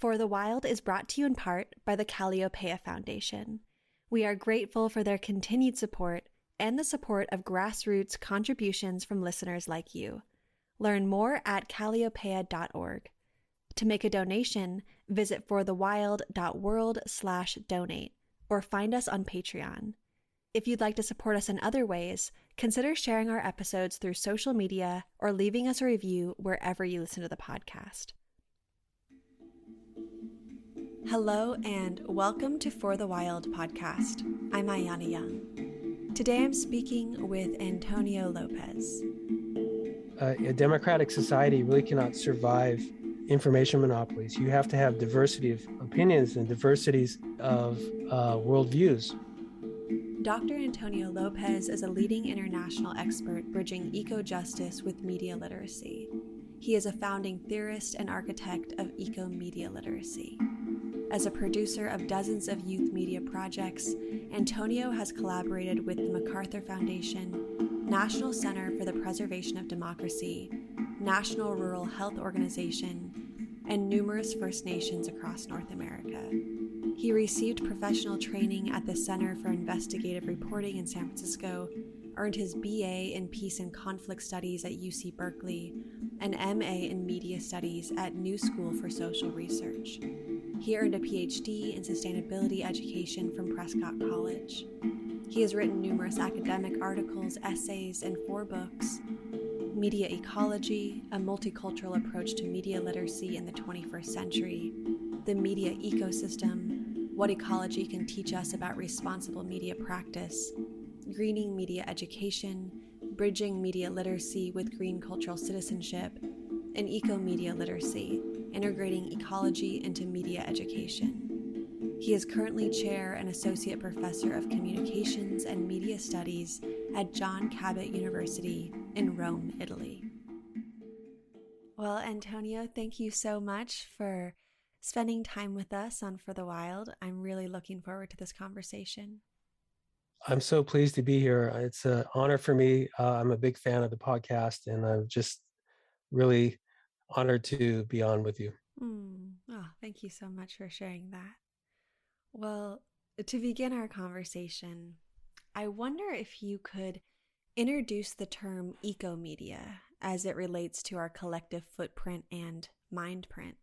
For the Wild is brought to you in part by the Calliopeia Foundation. We are grateful for their continued support and the support of grassroots contributions from listeners like you. Learn more at calliopeia.org. To make a donation, visit forthewild.world/donate or find us on Patreon. If you'd like to support us in other ways, consider sharing our episodes through social media or leaving us a review wherever you listen to the podcast. Hello and welcome to For the Wild podcast. I'm Ayana Young. Today I'm speaking with Antonio López. A democratic society really cannot survive information monopolies. You have to have diversity of opinions and diversities of worldviews. Dr. Antonio López is a leading international expert bridging ecojustice with media literacy. He is a founding theorist and architect of Ecomedia Literacy. As a producer of dozens of youth media projects, Antonio has collaborated with the MacArthur Foundation, National Center for the Preservation of Democracy, National Rural Health Organization, and numerous First Nations across North America. He received professional training at the Center for Investigative Reporting in San Francisco, earned his BA in Peace and Conflict Studies at UC Berkeley, and MA in Media Studies at New School for Social Research. He earned a Ph.D. in Sustainability Education from Prescott College. He has written numerous academic articles, essays, and 4 books: Media Ecology, A Multicultural Approach to Media Literacy in the 21st Century, The Media Ecosystem, What Ecology Can Teach Us About Responsible Media Practice, Greening Media Education, Bridging Media Literacy with Green Cultural Citizenship, and Ecomedia Literacy, Integrating Ecology into Media Education. He is currently Chair and Associate Professor of Communications and Media Studies at John Cabot University in Rome, Italy. Well, Antonio, thank you so much for spending time with us on For the Wild. I'm really looking forward to this conversation. I'm so pleased to be here. It's an honor for me. I'm a big fan of the podcast, and I'm just really honored to be on with you. Oh, thank you so much for sharing that. Well, to begin our conversation, I wonder if you could introduce the term ecomedia as it relates to our collective footprint and mind print.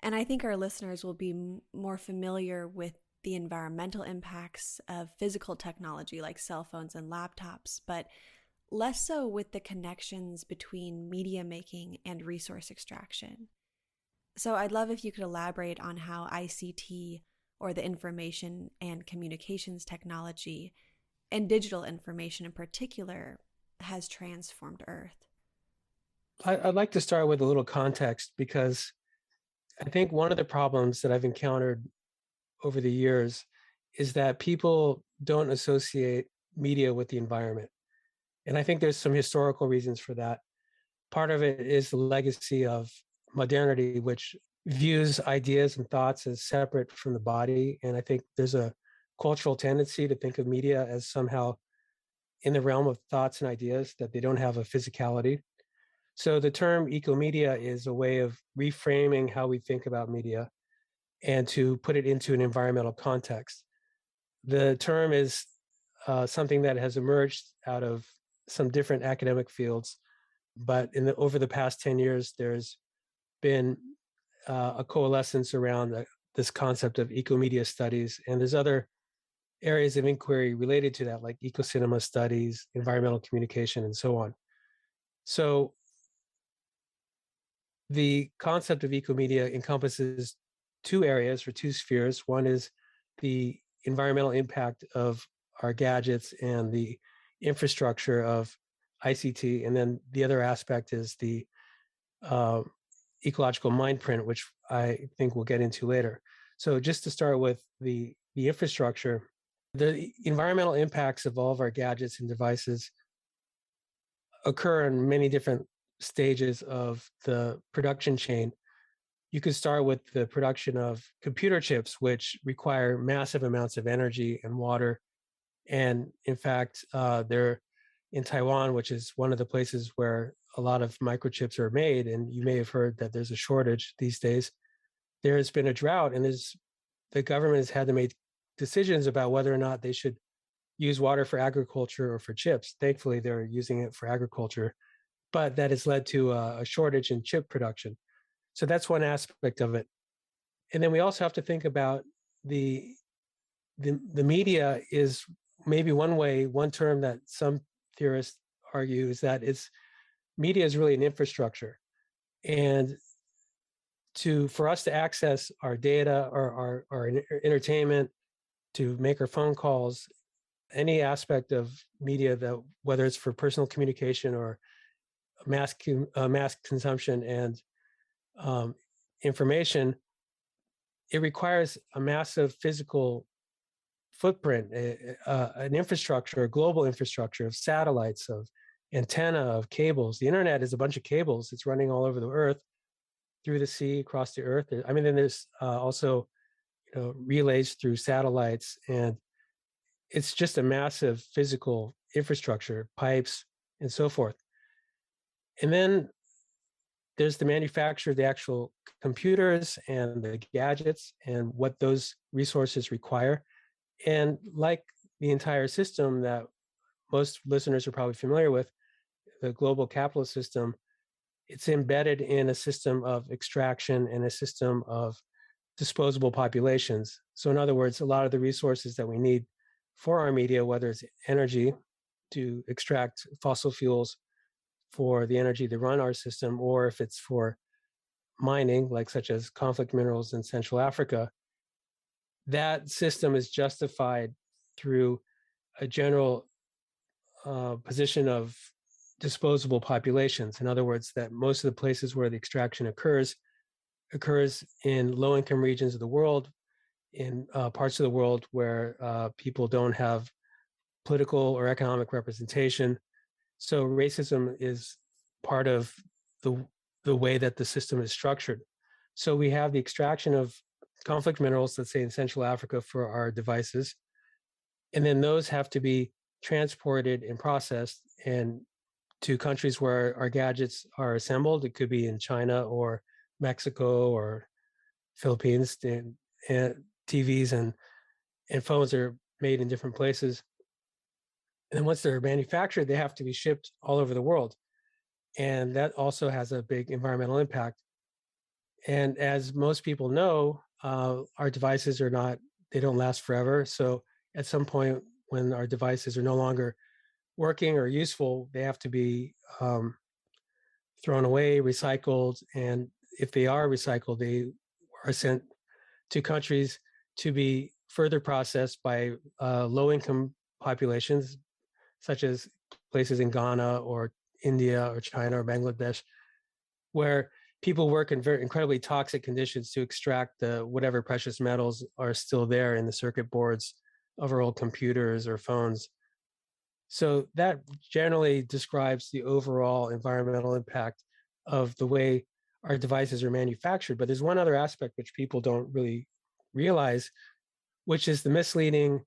And I think our listeners will be more familiar with the environmental impacts of physical technology like cell phones and laptops, but less so with the connections between media making and resource extraction. So I'd love if you could elaborate on how ICT, or the information and communications technology, and digital information in particular, has transformed Earth. I'd like to start with a little context, because I think one of the problems that I've encountered over the years is that people don't associate media with the environment. And I think there's some historical reasons for that. Part of it is the legacy of modernity, which views ideas and thoughts as separate from the body. And I think there's a cultural tendency to think of media as somehow in the realm of thoughts and ideas, that they don't have a physicality. So the term ecomedia is a way of reframing how we think about media and to put it into an environmental context. The term is something that has emerged out of some different academic fields, but over the past 10 years, there's been a coalescence around this concept of ecomedia studies, and there's other areas of inquiry related to that, like ecocinema studies, environmental communication, and so on. So the concept of ecomedia encompasses 2 areas or 2 spheres. One is the environmental impact of our gadgets and the infrastructure of ICT. And then the other aspect is the ecological mind print, which I think we'll get into later. So just to start with the infrastructure, the environmental impacts of all of our gadgets and devices occur in many different stages of the production chain. You could start with the production of computer chips, which require massive amounts of energy and water. And in fact, they're in Taiwan, which is one of the places where a lot of microchips are made. And you may have heard that there's a shortage these days. there has been a drought, and the government has had to make decisions about whether or not they should use water for agriculture or for chips. Thankfully, they're using it for agriculture, but that has led to a shortage in chip production. So that's one aspect of it. And then we also have to think about the the media is maybe one term that some theorists argue is that it's media is really an infrastructure. And for us to access our data or our entertainment, to make our phone calls, any aspect of media, that whether it's for personal communication or mass consumption and information, it requires a massive physical footprint, an infrastructure, a global infrastructure of satellites, of antenna, of cables. The internet is a bunch of cables. It's running all over the earth, through the sea, across the earth. I mean, then there's also relays through satellites, and it's just a massive physical infrastructure, pipes, and so forth. And then there's the manufacture of the actual computers and the gadgets and what those resources require. And like the entire system that most listeners are probably familiar with, the global capitalist system, it's embedded in a system of extraction and a system of disposable populations. So in other words, a lot of the resources that we need for our media, whether it's energy to extract fossil fuels for the energy to run our system, or if it's for mining, like such as conflict minerals in Central Africa, that system is justified through a general position of disposable populations. In other words, that most of the places where the extraction occurs in low-income regions of the world, in parts of the world where people don't have political or economic representation. So racism is part of the way that the system is structured. So we have the extraction of conflict minerals, let's say in Central Africa, for our devices, and then those have to be transported and processed and to countries where our gadgets are assembled. It could be in China or Mexico or Philippines, and TVs and phones are made in different places. And then once they're manufactured, they have to be shipped all over the world. And that also has a big environmental impact. And as most people know, our devices they don't last forever. So at some point when our devices are no longer working or useful, they have to be thrown away, recycled. And if they are recycled, they are sent to countries to be further processed by low-income populations, such as places in Ghana or India or China or Bangladesh, where people work in very incredibly toxic conditions to extract whatever precious metals are still there in the circuit boards of our old computers or phones. So that generally describes the overall environmental impact of the way our devices are manufactured. But there's one other aspect which people don't really realize, which is the misleading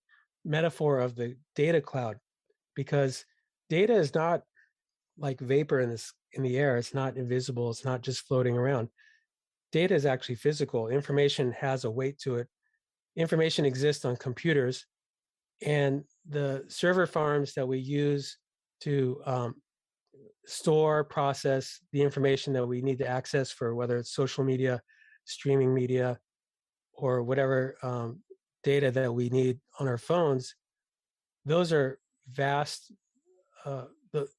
metaphor of the data cloud, because data is not like vapor in the air. It's not invisible. It's not just floating around. Data is actually physical. Information has a weight to it. Information exists on computers, and the server farms that we use to store, process the information that we need to access for whether it's social media, streaming media, or whatever data that we need on our phones, those are vast.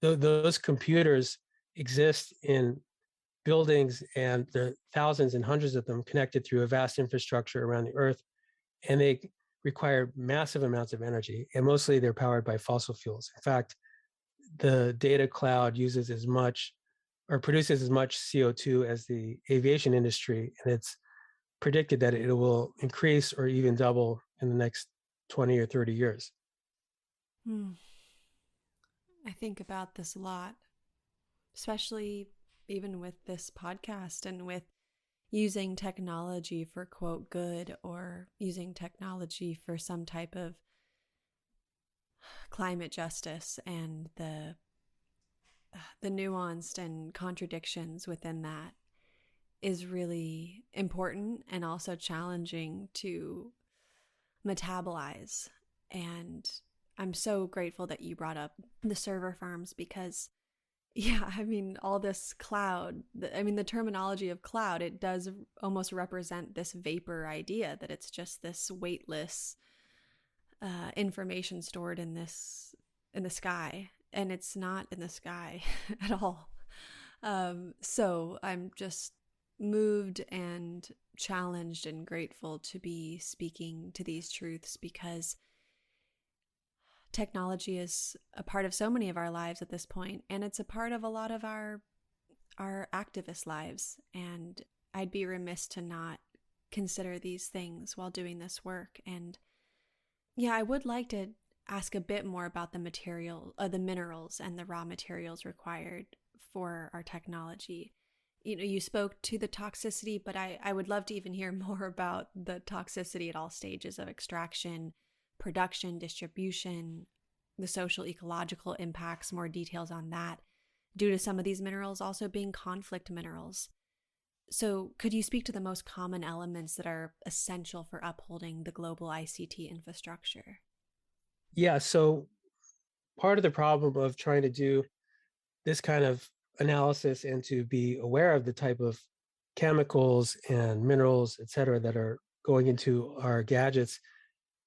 Those computers exist in buildings, and there are thousands and hundreds of them connected through a vast infrastructure around the earth, and they require massive amounts of energy, and mostly they're powered by fossil fuels. In fact, the data cloud uses as much or produces as much CO2 as the aviation industry, and it's predicted that it will increase or even double in the next 20 or 30 years. I think about this a lot, especially even with this podcast and with using technology for quote good, or using technology for some type of climate justice, and the nuanced and contradictions within that. is really important and also challenging to metabolize. And I'm so grateful that you brought up the server farms because, yeah, I mean, all this cloud, the terminology of cloud, it does almost represent this vapor idea that it's just this weightless information stored in the sky, and it's not in the sky at all. So I'm just moved and challenged and grateful to be speaking to these truths because technology is a part of so many of our lives at this point, and it's a part of a lot of our activist lives. And I'd be remiss to not consider these things while doing this work. And yeah, I would like to ask a bit more about the minerals and the raw materials required for our technology. You spoke to the toxicity, but I would love to even hear more about the toxicity at all stages of extraction, production, distribution, the social ecological impacts, more details on that, due to some of these minerals also being conflict minerals. So could you speak to the most common elements that are essential for upholding the global ICT infrastructure? Yeah, so part of the problem of trying to do this kind of analysis and to be aware of the type of chemicals and minerals, et cetera, that are going into our gadgets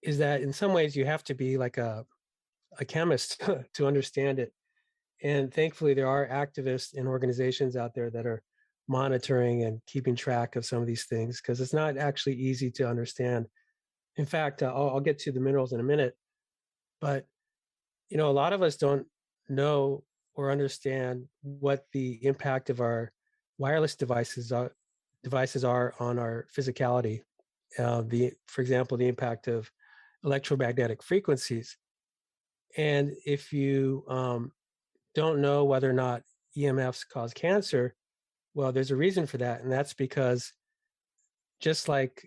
is that in some ways you have to be like a chemist to understand it. And thankfully, there are activists and organizations out there that are monitoring and keeping track of some of these things because it's not actually easy to understand. In fact, I'll get to the minerals in a minute, but a lot of us don't know or understand what the impact of our wireless devices are on our physicality. For example, the impact of electromagnetic frequencies. And if you don't know whether or not EMFs cause cancer, well, there's a reason for that. And that's because just like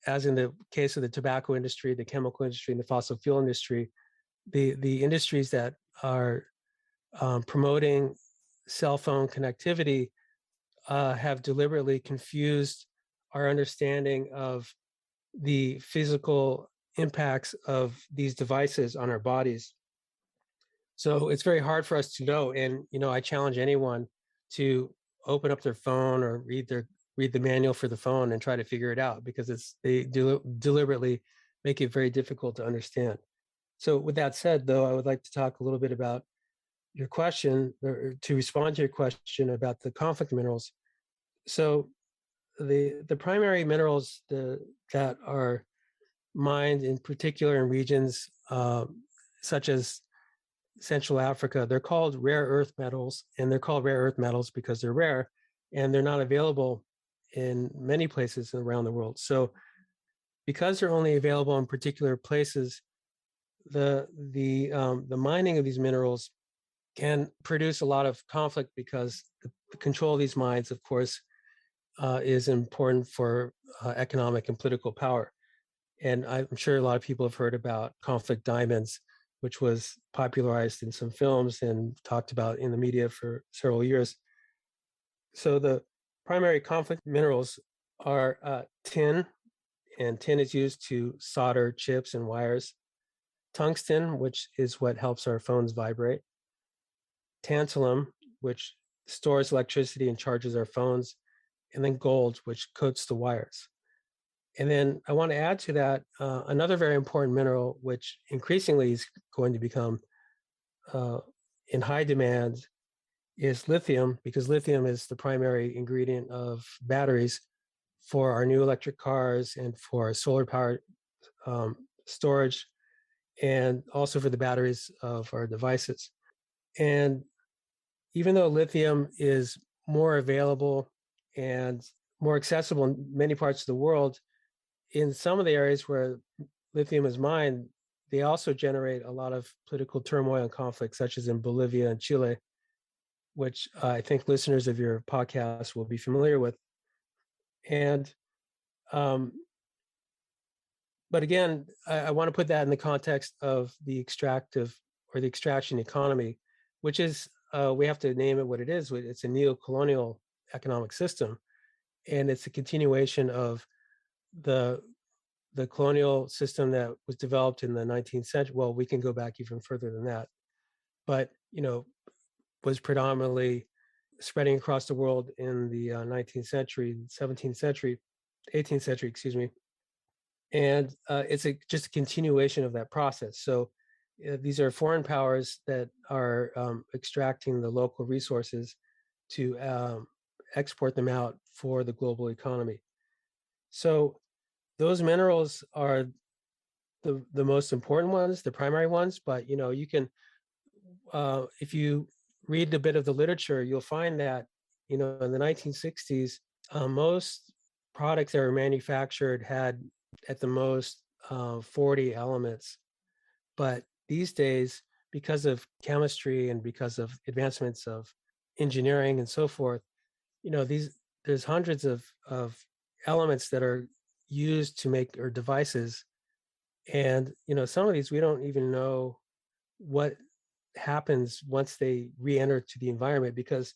as in the case of the tobacco industry, the chemical industry, and the fossil fuel industry, the industries that are promoting cell phone connectivity have deliberately confused our understanding of the physical impacts of these devices on our bodies. So it's very hard for us to know. And I challenge anyone to open up their phone or read the manual for the phone and try to figure it out because they deliberately make it very difficult to understand. So with that said, though, I would like to talk a little bit about your question, or to respond to your question about the conflict minerals. So the primary minerals that are mined in particular in regions such as Central Africa, they're called rare earth metals, and they're called rare earth metals because they're rare and they're not available in many places around the world. So because they're only available in particular places, the mining of these minerals can produce a lot of conflict because the control of these mines, of course, is important for economic and political power. And I'm sure a lot of people have heard about conflict diamonds, which was popularized in some films and talked about in the media for several years. So the primary conflict minerals are tin, and tin is used to solder chips and wires. Tungsten, which is what helps our phones vibrate. Tantalum, which stores electricity and charges our phones. And then gold, which coats the wires. And then I want to add to that another very important mineral, which increasingly is going to become in high demand, is lithium, because lithium is the primary ingredient of batteries for our new electric cars and for solar power storage, and also for the batteries of our devices. And even though lithium is more available and more accessible in many parts of the world, in some of the areas where lithium is mined, they also generate a lot of political turmoil and conflict, such as in Bolivia and Chile, which I think listeners of your podcast will be familiar with. And, but again, I want to put that in the context of the extractive or the extraction economy, which is, we have to name it what it is. It's a neo-colonial economic system. and it's a continuation of the the colonial system that was developed in the 19th century. Well, we can go back even further than that, but was predominantly spreading across the world in the 19th century, 17th century, 18th century, excuse me. And it's just a continuation of that process. So these are foreign powers that are extracting the local resources to export them out for the global economy. So those minerals are the most important ones, the primary ones. But you can, if you read a bit of the literature, you'll find that in the 1960s, most products that were manufactured had at the most 40 elements. But these days, because of chemistry and because of advancements of engineering and so forth, there's hundreds of elements that are used to make our devices. And some of these we don't even know what happens once they re-enter to the environment, because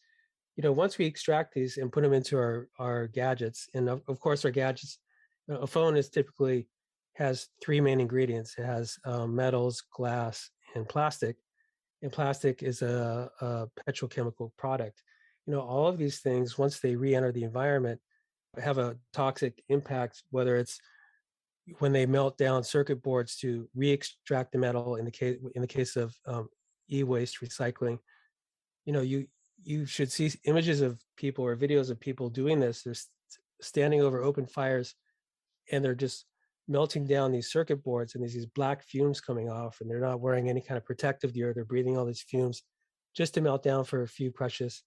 once we extract these and put them into our gadgets, and of course our gadgets, a phone is typically has three main ingredients. It has metals, glass, and plastic. And plastic is a petrochemical product. All of these things, once they re-enter the environment, have a toxic impact, whether it's when they melt down circuit boards to re-extract the metal. In the case of e-waste recycling, you should see images of people or videos of people doing this. They're standing over open fires, and they're just melting down these circuit boards, and there's these black fumes coming off, and they're not wearing any kind of protective gear. They're breathing all these fumes just to melt down for a few precious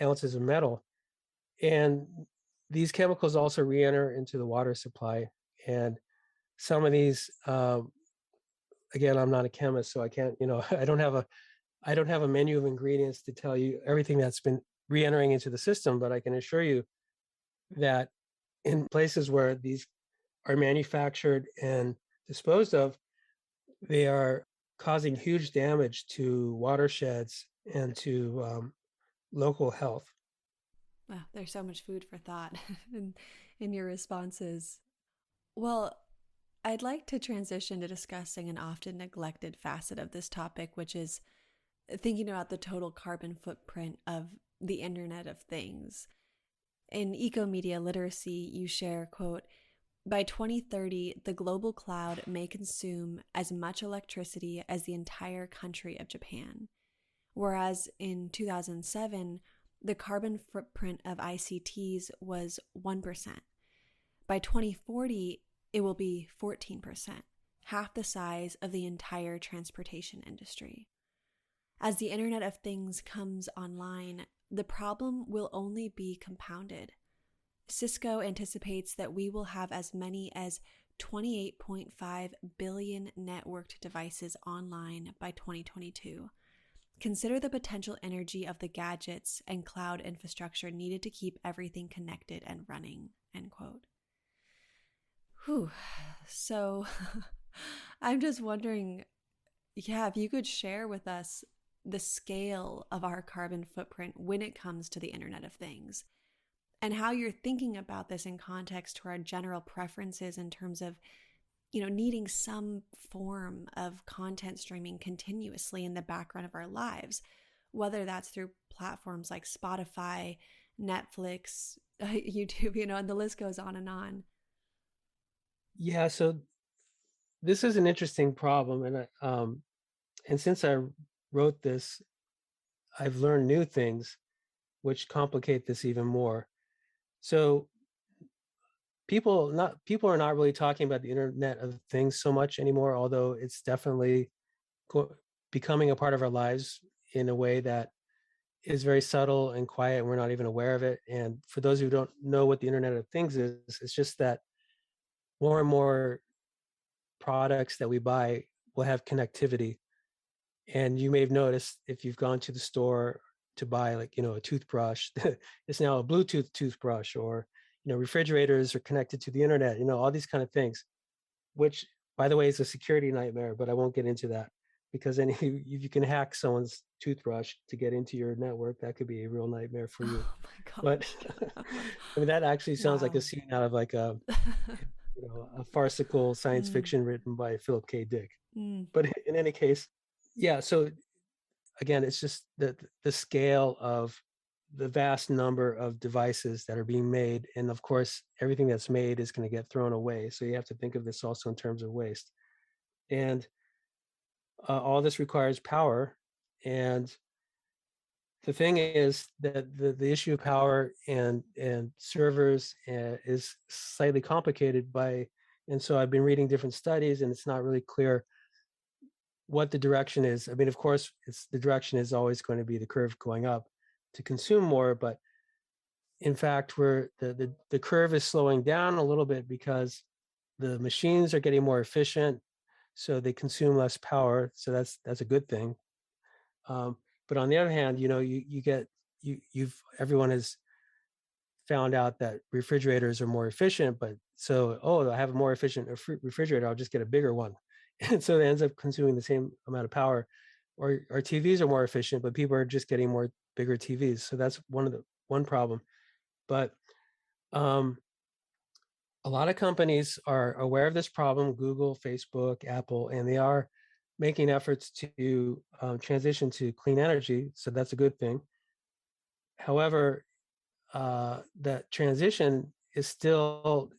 ounces of metal. And these chemicals also re-enter into the water supply. And some of these, again, I'm not a chemist, so I can't, I don't have a menu of ingredients to tell you everything that's been re-entering into the system, but I can assure you that in places where these are manufactured and disposed of, they are causing huge damage to watersheds and to local health. Wow, there's so much food for thought in your responses. Well, I'd like to transition to discussing an often neglected facet of this topic, which is thinking about the total carbon footprint of the Internet of Things. In Ecomedia Literacy, you share, quote, by 2030, the global cloud may consume as much electricity as the entire country of Japan, whereas in 2007, the carbon footprint of ICTs was 1%. By 2040, it will be 14%, half the size of the entire transportation industry. As the Internet of Things comes online, the problem will only be compounded. Cisco anticipates that we will have as many as 28.5 billion networked devices online by 2022. Consider the potential energy of the gadgets and cloud infrastructure needed to keep everything connected and running, end quote. Whew. So I'm just wondering, if you could share with us the scale of our carbon footprint when it comes to the Internet of Things, and how you're thinking about this in context to our general preferences in terms of, needing some form of content streaming continuously in the background of our lives, whether that's through platforms like Spotify, Netflix, YouTube, and the list goes on and on. Yeah, so this is an interesting problem, and since I wrote this, I've learned new things which complicate this even more. So people are not really talking about the Internet of Things so much anymore, although it's definitely becoming a part of our lives in a way that is very subtle and quiet, and we're not even aware of it. And for those who don't know what the Internet of Things is, it's just that more and more products that we buy will have connectivity. And you may have noticed, if you've gone to the store to buy, like, a toothbrush, it's now a Bluetooth toothbrush, or refrigerators are connected to the internet, all these kind of things, which, by the way, is a security nightmare, but I won't get into that. because then if you can hack someone's toothbrush to get into your network, that could be a real nightmare for you. Oh my But gosh. I mean, that actually sounds like Wow. a scene out of like a farcical science Mm, fiction written by Philip K. Dick. mm. But in any case, yeah. So again, it's just the scale of the vast number of devices that are being made, and of course, everything that's made is going to get thrown away. So you have to think of this also in terms of waste, and all this requires power. And the thing is that the issue of power and servers is slightly complicated by, and so I've been reading different studies, and it's not really clear what the direction is. I mean, of course, it's the direction is always going to be the curve going up to consume more, but in fact, we're the curve is slowing down a little bit because the machines are getting more efficient, so they consume less power. So that's a good thing. Um, but on the other hand, you get you've everyone has found out that refrigerators are more efficient, but so I have a more efficient refrigerator, I'll just get a bigger one, and so it ends up consuming the same amount of power. Or TVs are more efficient, but people are just getting more bigger TVs. So that's one problem. But um, a lot of companies are aware of this problem, Google, Facebook, Apple, and they are making efforts to transition to clean energy. So that's a good thing. However, that transition is still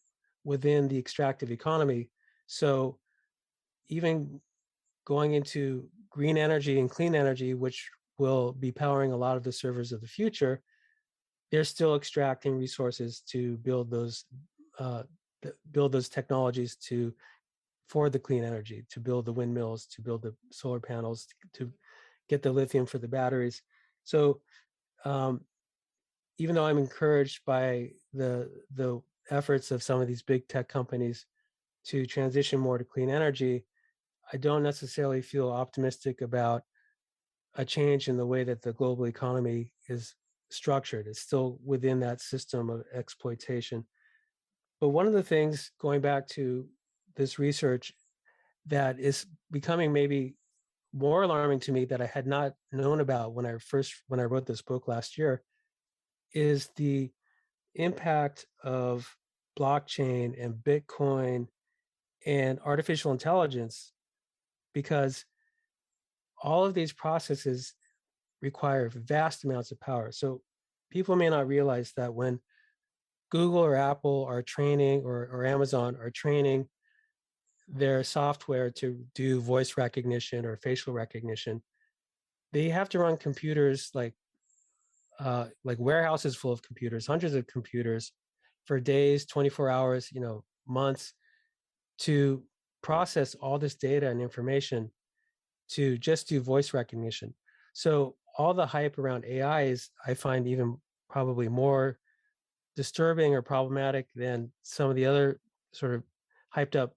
within the extractive economy. So even going into green energy and clean energy, which will be powering a lot of the servers of the future, they're still extracting resources to uh, build those technologies for the clean energy, to build the windmills, to build the solar panels, to get the lithium for the batteries. So um, even though I'm encouraged by the efforts of some of these big tech companies to transition more to clean energy, I don't necessarily feel optimistic about a change in the way that the global economy is structured. It's still within that system of exploitation. But one of the things, going back to this research, that is becoming maybe more alarming to me that I had not known about when I wrote this book last year, is the impact of blockchain and Bitcoin and artificial intelligence, because all of these processes require vast amounts of power. So people may not realize that when Google or Apple are training, or Amazon are training their software to do voice recognition or facial recognition, they have to run computers like warehouses full of computers, hundreds of computers for days, 24 hours, months, to process all this data and information to just do voice recognition. So all the hype around AI is, I find, even probably more disturbing or problematic than some of the other sort of hyped up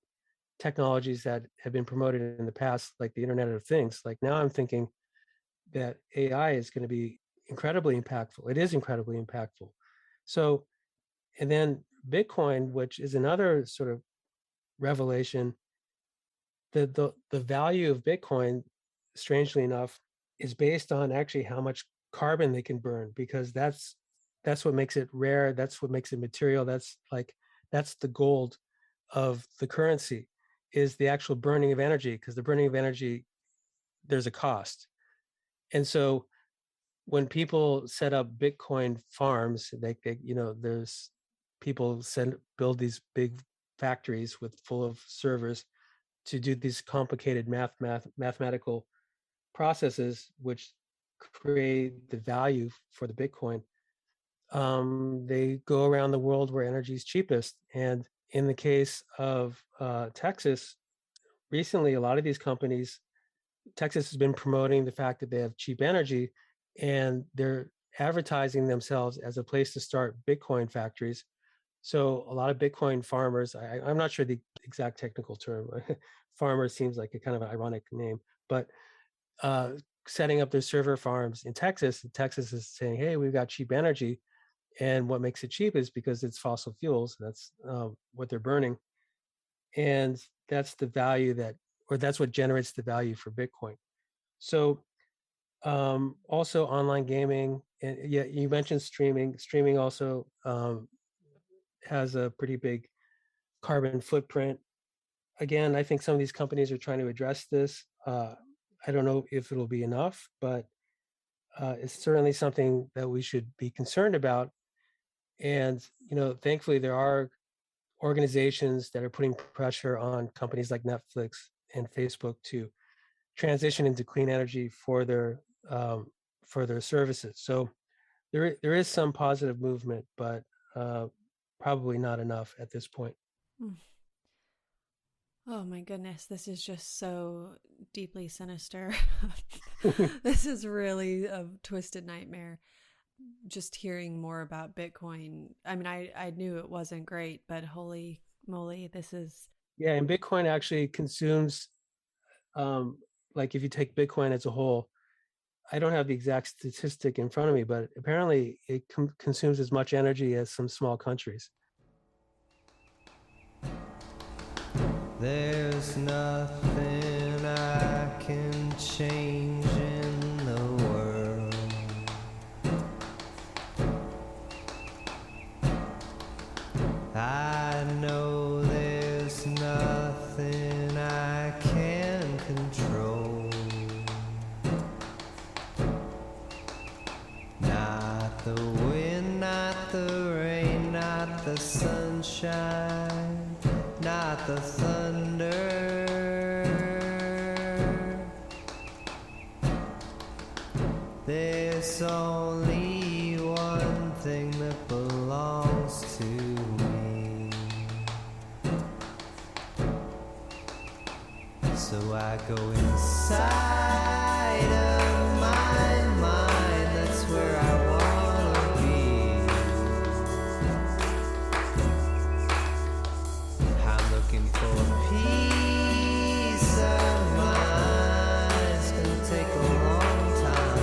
technologies that have been promoted in the past, like the Internet of Things. Like now I'm thinking that AI is going to be incredibly impactful. It is incredibly impactful. So, and then Bitcoin, which is another sort of revelation, the value of Bitcoin, strangely enough, is based on actually how much carbon they can burn, because that's what makes it rare. That's what makes it material. That's the gold of the currency, is the actual burning of energy, because the burning of energy, there's a cost. And so when people set up Bitcoin farms, there's people build these big factories with full of servers to do these complicated mathematical processes, which create the value for the Bitcoin. They go around the world where energy is cheapest. And in the case of Texas, recently, a lot of these companies, Texas has been promoting the fact that they have cheap energy, and they're advertising themselves as a place to start Bitcoin factories. So a lot of Bitcoin farmers, I'm not sure the exact technical term. Farmer seems like a kind of an ironic name, but uh, setting up their server farms in Texas. Texas is saying, "Hey, we've got cheap energy," and what makes it cheap is because it's fossil fuels. That's what they're burning, and that's the value or that's what generates the value for Bitcoin. So also online gaming, and yeah, you mentioned streaming. Streaming also has a pretty big carbon footprint. Again, I think some of these companies are trying to address this. I don't know if it'll be enough, but it's certainly something that we should be concerned about. And thankfully, there are organizations that are putting pressure on companies like Netflix and Facebook to transition into clean energy for their services. So there is some positive movement, but probably not enough at this point. Mm. Oh my goodness, this is just so deeply sinister. This is really a twisted nightmare. Just hearing more about Bitcoin. I mean, I knew it wasn't great, but holy moly, this is. Yeah, and Bitcoin actually consumes, like if you take Bitcoin as a whole, I don't have the exact statistic in front of me, but apparently it consumes as much energy as some small countries. There's nothing I can change in the world. I know there's nothing I can control. Not the wind, not the rain, not the sunshine, not the thunder. There's only one thing that belongs to me. So I go inside of my mind, that's where I wanna be. I'm looking for peace of mind, it's gonna take a long time.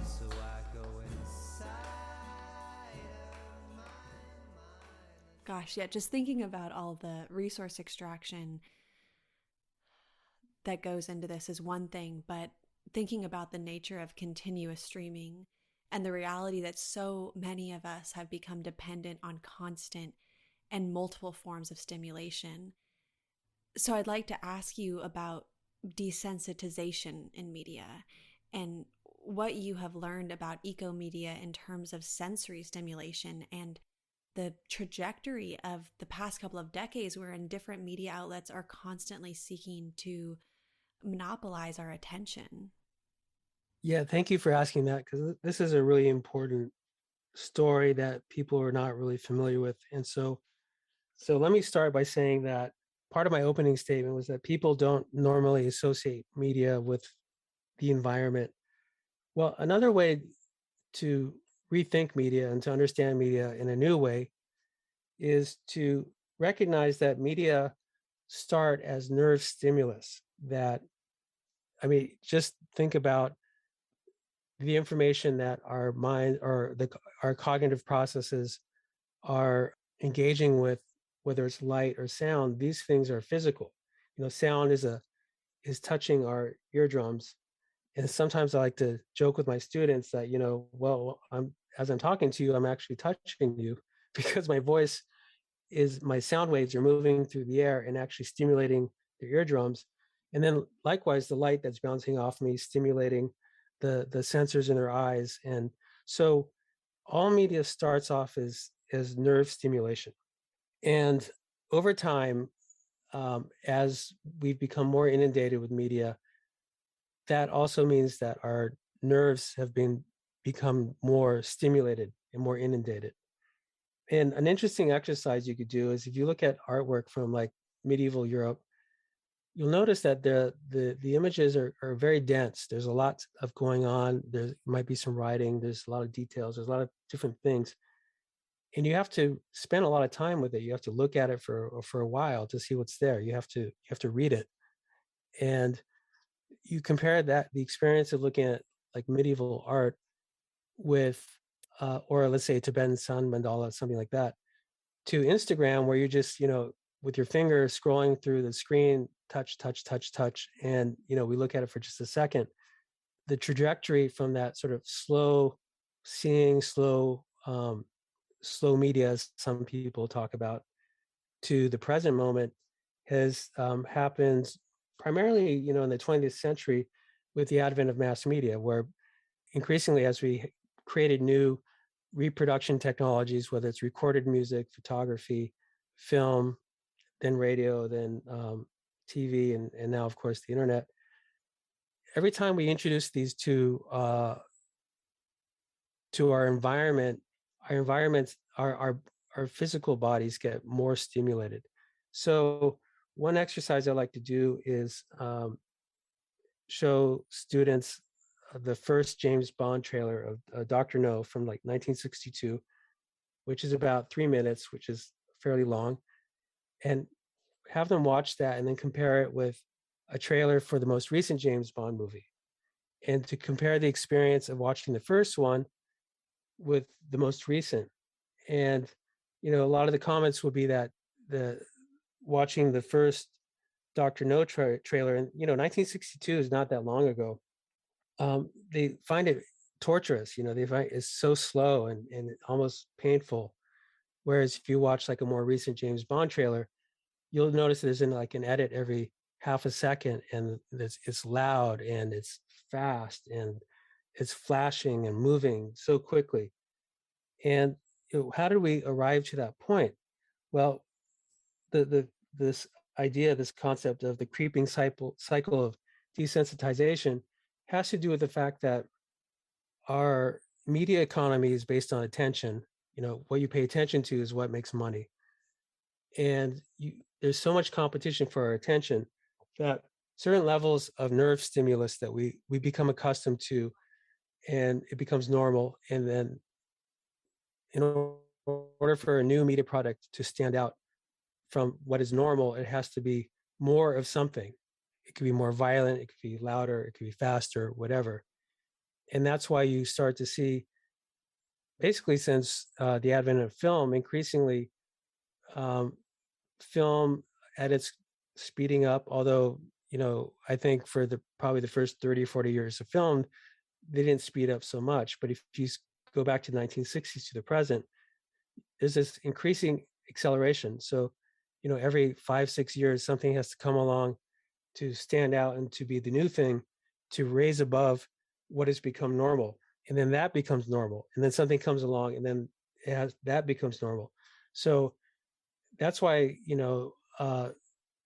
So I go inside of my mind. Gosh, yeah, just thinking about all the resource extraction that goes into this is one thing, but thinking about the nature of continuous streaming and the reality that so many of us have become dependent on constant and multiple forms of stimulation. So I'd like to ask you about desensitization in media and what you have learned about eco-media in terms of sensory stimulation and the trajectory of the past couple of decades wherein different media outlets are constantly seeking to monopolize our attention. Yeah, thank you for asking that, because this is a really important story that people are not really familiar with. And so let me start by saying that part of my opening statement was that people don't normally associate media with the environment. Well, another way to rethink media and to understand media in a new way is to recognize that media start as nerve stimulus. That, I mean, just think about the information that our mind or our cognitive processes are engaging with, whether it's light or sound. These things are physical. Sound is touching our eardrums. And sometimes I like to joke with my students that, well, as I'm talking to you, I'm actually touching you because my sound waves are moving through the air and actually stimulating their eardrums. And then likewise, the light that's bouncing off me, stimulating the sensors in their eyes. And so all media starts off as nerve stimulation. And over time, as we've become more inundated with media, that also means that our nerves have become more stimulated and more inundated. And an interesting exercise you could do is if you look at artwork from like medieval Europe, you'll notice that the images are very dense. There's a lot of going on. There might be some writing. There's a lot of details. There's a lot of different things, and you have to spend a lot of time with it. You have to look at it for a while to see what's there. You have to read it, and you compare the experience of looking at like medieval art with, or let's say Tibetan sun mandala, something like that, to Instagram, where you're just with your finger scrolling through the screen, touch, touch, touch, touch, and we look at it for just a second. The trajectory from that sort of slow seeing, slow media, as some people talk about, to the present moment has happened primarily, in the 20th century with the advent of mass media, where increasingly as we created new reproduction technologies, whether it's recorded music, photography, film, then radio, then TV, and now, of course, the internet. Every time we introduce these to our environment, our physical bodies get more stimulated. So one exercise I like to do is show students the first James Bond trailer of Dr. No from like 1962, which is about 3 minutes, which is fairly long, and have them watch that and then compare it with a trailer for the most recent James Bond movie, and to compare the experience of watching the first one with the most recent. And a lot of the comments will be that the watching the first Dr. No trailer, and 1962 is not that long ago. They find it torturous. They find it's so slow and almost painful. Whereas if you watch like a more recent James Bond trailer, you'll notice there's like an edit every half a second, and it's loud and it's fast and it's flashing and moving so quickly. And how did we arrive to that point? Well, this idea, this concept of the creeping cycle of desensitization has to do with the fact that our media economy is based on attention. What you pay attention to is what makes money. And there's so much competition for our attention that certain levels of nerve stimulus that we become accustomed to, and it becomes normal. And then in order for a new media product to stand out from what is normal, it has to be more of something. It could be more violent, it could be louder, it could be faster, whatever. And that's why you start to see, basically since the advent of film, increasingly film edits speeding up. Although, I think for probably the first 30 or 40 years of film, they didn't speed up so much. But if you go back to the 1960s to the present, there's this increasing acceleration. So, every 5-6 years, something has to come along to stand out and to be the new thing, to raise above what has become normal. And then that becomes normal. And then something comes along, and then that becomes normal. So that's why,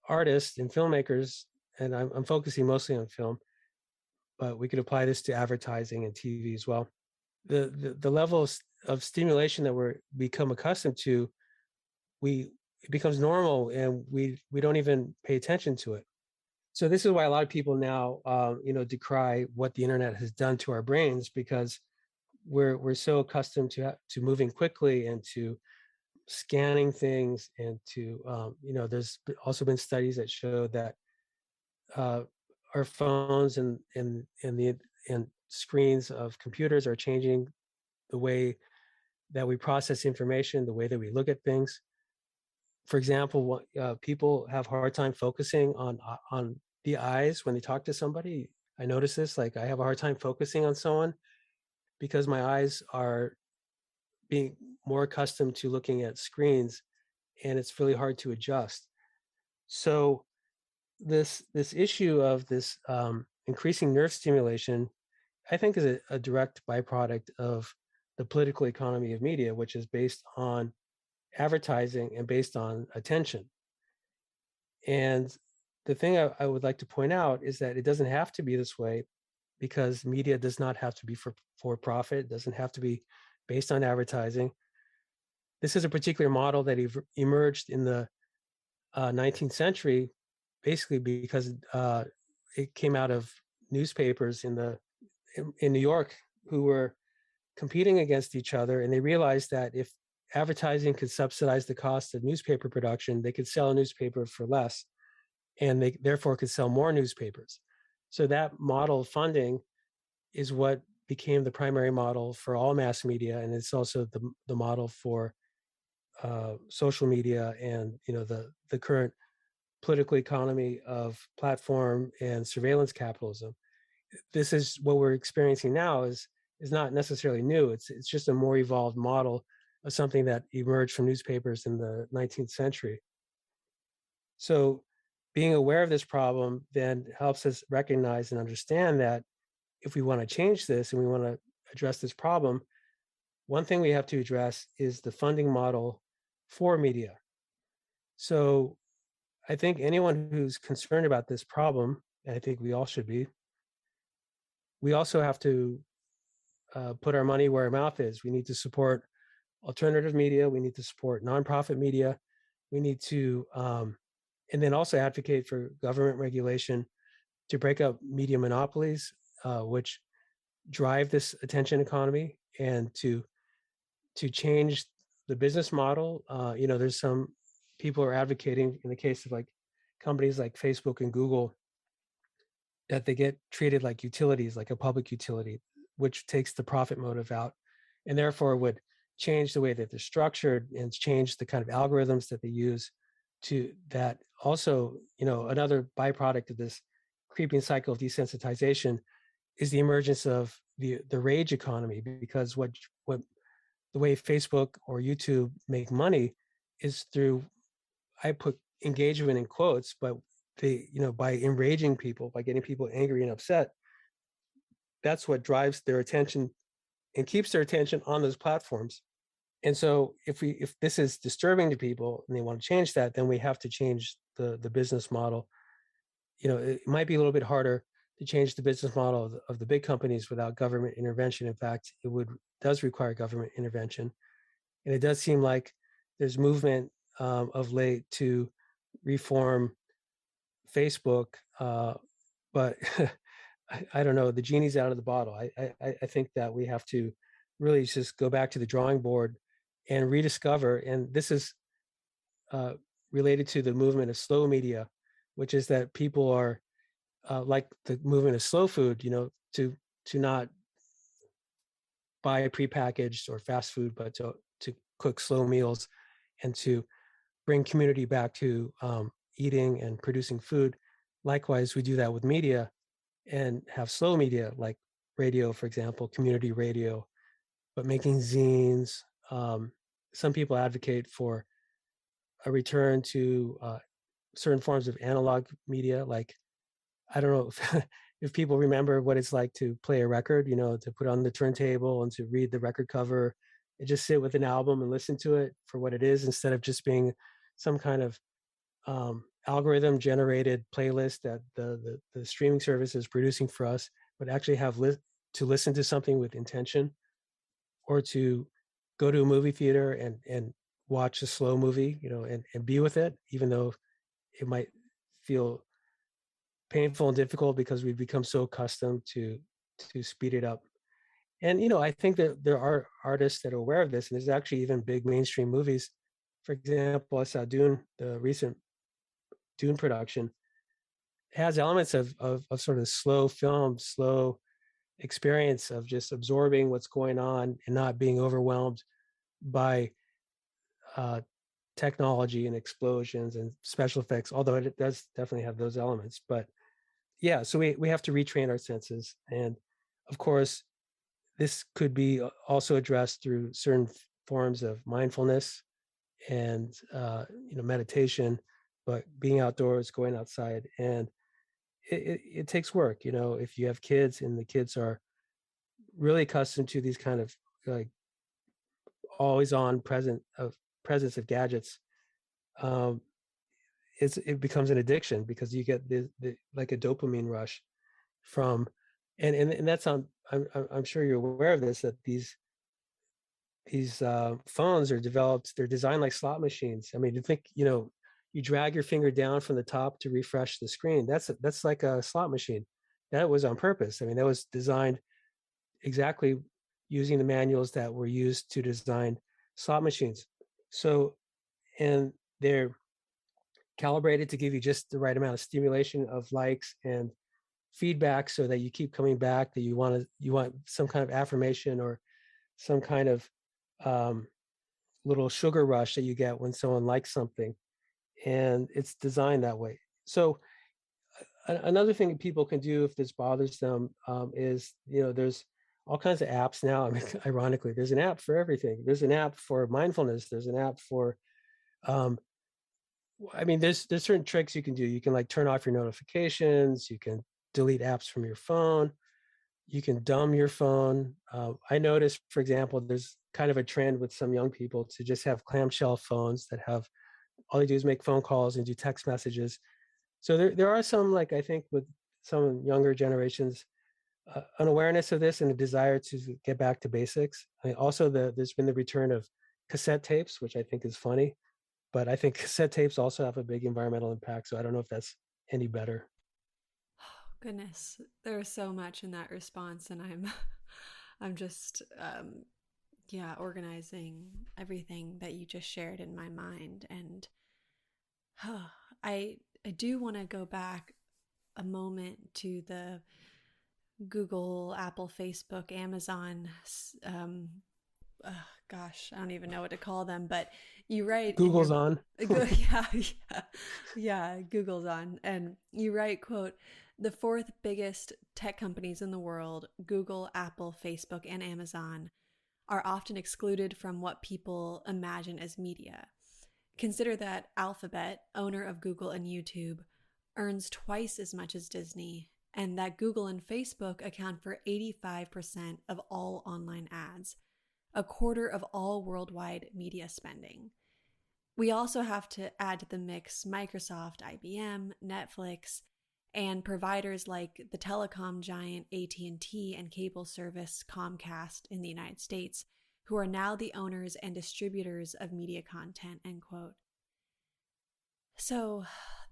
artists and filmmakers, and I'm focusing mostly on film, but we could apply this to advertising and TV as well. The level of stimulation that we're become accustomed to, it becomes normal, and we don't even pay attention to it. So this is why a lot of people now, decry what the internet has done to our brains, because we're so accustomed to moving quickly and to scanning things, and to there's also been studies that show that our phones and screens of computers are changing the way that we process information, the way that we look at things. For example, people have a hard time focusing on the eyes when they talk to somebody. I notice this, like I have a hard time focusing on someone because my eyes are being more accustomed to looking at screens, and it's really hard to adjust. So this issue of this increasing nerve stimulation, I think, is a direct byproduct of the political economy of media, which is based on advertising and based on attention. And the thing I would like to point out is that it doesn't have to be this way, because media does not have to be for profit. It doesn't have to be based on advertising. This is a particular model that emerged in the 19th century, basically because it came out of newspapers in New York who were competing against each other, and they realized that if advertising could subsidize the cost of newspaper production, they could sell a newspaper for less, and they therefore could sell more newspapers. So that model of funding is what became the primary model for all mass media, and it's also the model for social media and the current political economy of platform and surveillance capitalism. This is what we're experiencing now is not necessarily new. It's just a more evolved model of something that emerged from newspapers in the 19th century. So being aware of this problem then helps us recognize and understand that if we want to change this and we want to address this problem, one thing we have to address is the funding model for media. So I think anyone who's concerned about this problem, and I think we all should be, we also have to put our money where our mouth is. We need to support alternative media. We need to support nonprofit media. We need to, and then also advocate for government regulation to break up media monopolies, which drive this attention economy, and to change the business model. There's some people are advocating in the case of like companies like Facebook and Google that they get treated like utilities, like a public utility, which takes the profit motive out, and therefore would change the way that they're structured and change the kind of algorithms that they use. To that also, another byproduct of this creeping cycle of desensitization is the emergence of the rage economy, because what the way Facebook or YouTube make money is through, I put engagement in quotes, but they, by enraging people, by getting people angry and upset, that's what drives their attention and keeps their attention on those platforms. And so if this is disturbing to people and they want to change that, then we have to change the business model. It might be a little bit harder to change the business model of the big companies without government intervention. In fact, does require government intervention. And it does seem like there's movement of late to reform Facebook, but I don't know, the genie's out of the bottle. I think that we have to really just go back to the drawing board and rediscover, and this is related to the movement of slow media, which is that people are like the movement of slow food, to not buy prepackaged or fast food, but to cook slow meals and to bring community back to eating and producing food. Likewise, we do that with media and have slow media like radio, for example, community radio, but making zines. Some people advocate for a return to certain forms of analog media. Like, I don't know if people remember what it's like to play a record, to put on the turntable and to read the record cover and just sit with an album and listen to it for what it is, instead of just being some kind of algorithm generated playlist that the streaming service is producing for us, but actually have to listen to something with intention, or to go to a movie theater and watch a slow movie, and be with it, even though it might feel painful and difficult because we've become so accustomed to speed it up. And I think that there are artists that are aware of this, and there's actually even big mainstream movies. For example, I saw Dune, the recent Dune production, has elements of sort of slow film, slow experience of just absorbing what's going on and not being overwhelmed by technology and explosions and special effects, although it does definitely have those elements. But yeah, so we have to retrain our senses. And of course, this could be also addressed through certain forms of mindfulness and meditation, but being outdoors, going outside. And it takes work, if you have kids and the kids are really accustomed to these kind of like always on presence of gadgets. It becomes an addiction, because you get the like a dopamine rush from, and that's on. I'm sure you're aware of this, that these phones are developed. They're designed like slot machines. I mean, you think you drag your finger down from the top to refresh the screen. That's like a slot machine. That was on purpose. I mean, that was designed exactly using the manuals that were used to design slot machines. So, and they're calibrated to give you just the right amount of stimulation of likes and feedback, so that you keep coming back, that you want some kind of affirmation or some kind of little sugar rush that you get when someone likes something, and it's designed that way. So another thing people can do if this bothers them is, there's all kinds of apps now. I mean, ironically, there's an app for everything. There's an app for mindfulness. There's an app for, um, I mean, there's certain tricks you can do. You can like turn off your notifications. You can delete apps from your phone. You can dumb your phone. I noticed, for example, there's kind of a trend with some young people to just have clamshell phones that have all they do is make phone calls and do text messages. So there are some, like, I think with some younger generations, an awareness of this and a desire to get back to basics. I mean, also, there's been the return of cassette tapes, which I think is funny, but I think cassette tapes also have a big environmental impact. So I don't know if that's any better. Oh, goodness, there's so much in that response, and I'm just yeah, organizing everything that you just shared in my mind, and I do want to go back a moment to the Google, Apple, Facebook, Amazon. Um, uh, Gosh, I don't even know what to call them, but you write in your Google's on. yeah, yeah, Google's on, and you write, quote, the fourth biggest tech companies in the world, Google, Apple, Facebook, and Amazon, are often excluded from what people imagine as media. Consider that Alphabet, owner of Google and YouTube, earns twice as much as Disney, and that Google and Facebook account for 85% of all online ads, a quarter of all worldwide media spending. We also have to add to the mix Microsoft, IBM, Netflix, and providers like the telecom giant AT&T and cable service Comcast in the United States, who are now the owners and distributors of media content, end quote. So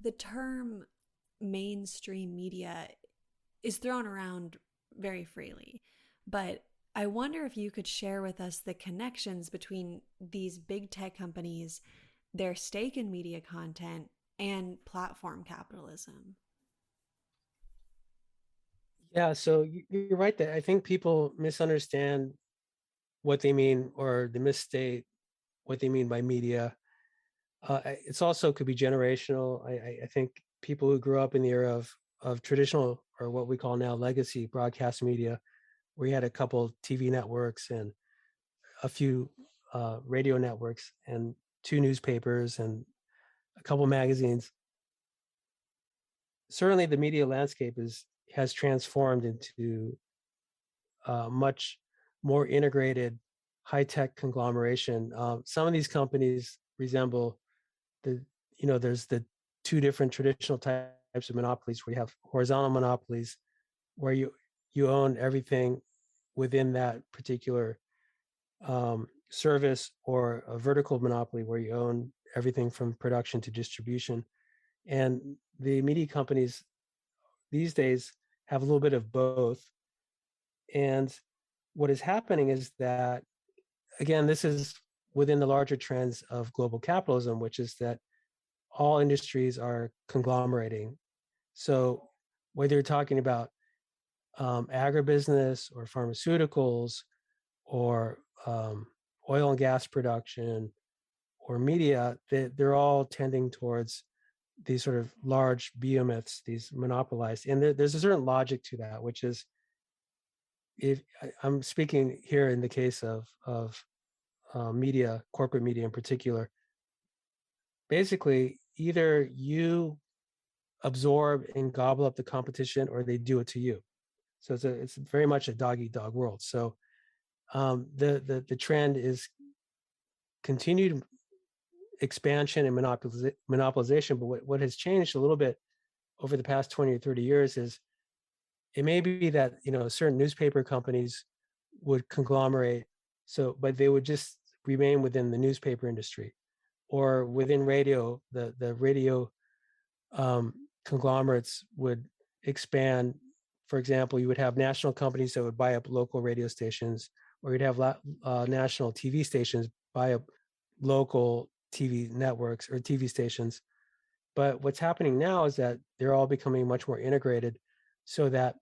the term mainstream media is thrown around very freely, but I wonder if you could share with us the connections between these big tech companies, their stake in media content, and platform capitalism. Yeah, so you're right that I think people misunderstand what they mean, or they misstate what they mean by media. It's also could be generational. I think people who grew up in the era of traditional, or what we call now legacy broadcast media, where you had a couple TV networks and a few radio networks and two newspapers and a couple magazines. Certainly, the media landscape has transformed into much more integrated, high-tech conglomeration. Some of these companies resemble the, there's the two different traditional types of monopolies, where you have horizontal monopolies, where you own everything within that particular service, or a vertical monopoly where you own everything from production to distribution. And the media companies these days have a little bit of both. And what is happening is that, again, this is within the larger trends of global capitalism, which is that all industries are conglomerating. So whether you're talking about agribusiness or pharmaceuticals, or oil and gas production, or media, they're all tending towards these sort of large behemoths, these monopolized. And there's a certain logic to that, which is, if I'm speaking here in the case of media, corporate media in particular, basically either you absorb and gobble up the competition, or they do it to you. So it's very much a dog eat dog world. So the trend is continued expansion and monopolization. But what has changed a little bit over the past 20 or 30 years is, it may be that certain newspaper companies would conglomerate, but they would just remain within the newspaper industry, or within radio, the radio conglomerates would expand. For example, you would have national companies that would buy up local radio stations, or you'd have national TV stations buy up local TV networks or TV stations. But what's happening now is that they're all becoming much more integrated, so that